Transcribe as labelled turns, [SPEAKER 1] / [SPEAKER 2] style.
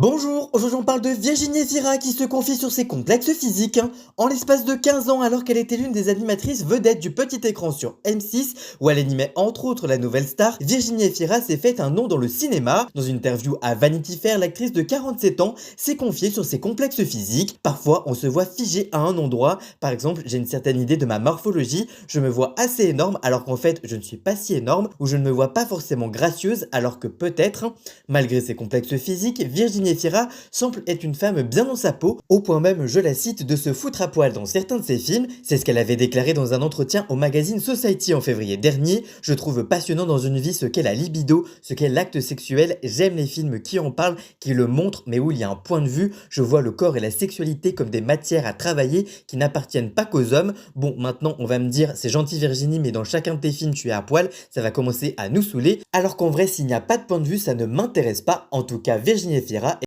[SPEAKER 1] Bonjour, aujourd'hui on parle de Virginie Efira qui se confie sur ses complexes physiques. En l'espace de 15 ans, alors qu'elle était l'une des animatrices vedettes du petit écran sur M6, où elle animait entre autres la nouvelle star, Virginie Efira s'est fait un nom dans le cinéma. Dans une interview à Vanity Fair, l'actrice de 47 ans s'est confiée sur ses complexes physiques. Parfois, on se voit figé à un endroit. Par exemple, j'ai une certaine idée de ma morphologie, je me vois assez énorme alors qu'en fait je ne suis pas si énorme, ou je ne me vois pas forcément gracieuse alors que peut-être. Malgré ses complexes physiques, Virginie Efira semble être une femme bien dans sa peau, au point même, je la cite, de se foutre à poil dans certains de ses films. C'est ce qu'elle avait déclaré dans un entretien au magazine Society en février dernier. Je trouve passionnant dans une vie ce qu'est la libido, ce qu'est l'acte sexuel. J'aime les films qui en parlent, qui le montrent, mais où il y a un point de vue. Je vois le corps et la sexualité comme des matières à travailler qui n'appartiennent pas qu'aux hommes. Bon, maintenant, on va me dire, c'est gentil Virginie, mais dans chacun de tes films, tu es à poil, ça va commencer à nous saouler. Alors qu'en vrai, s'il n'y a pas de point de vue, ça ne m'intéresse pas. En tout cas, Virginie Efira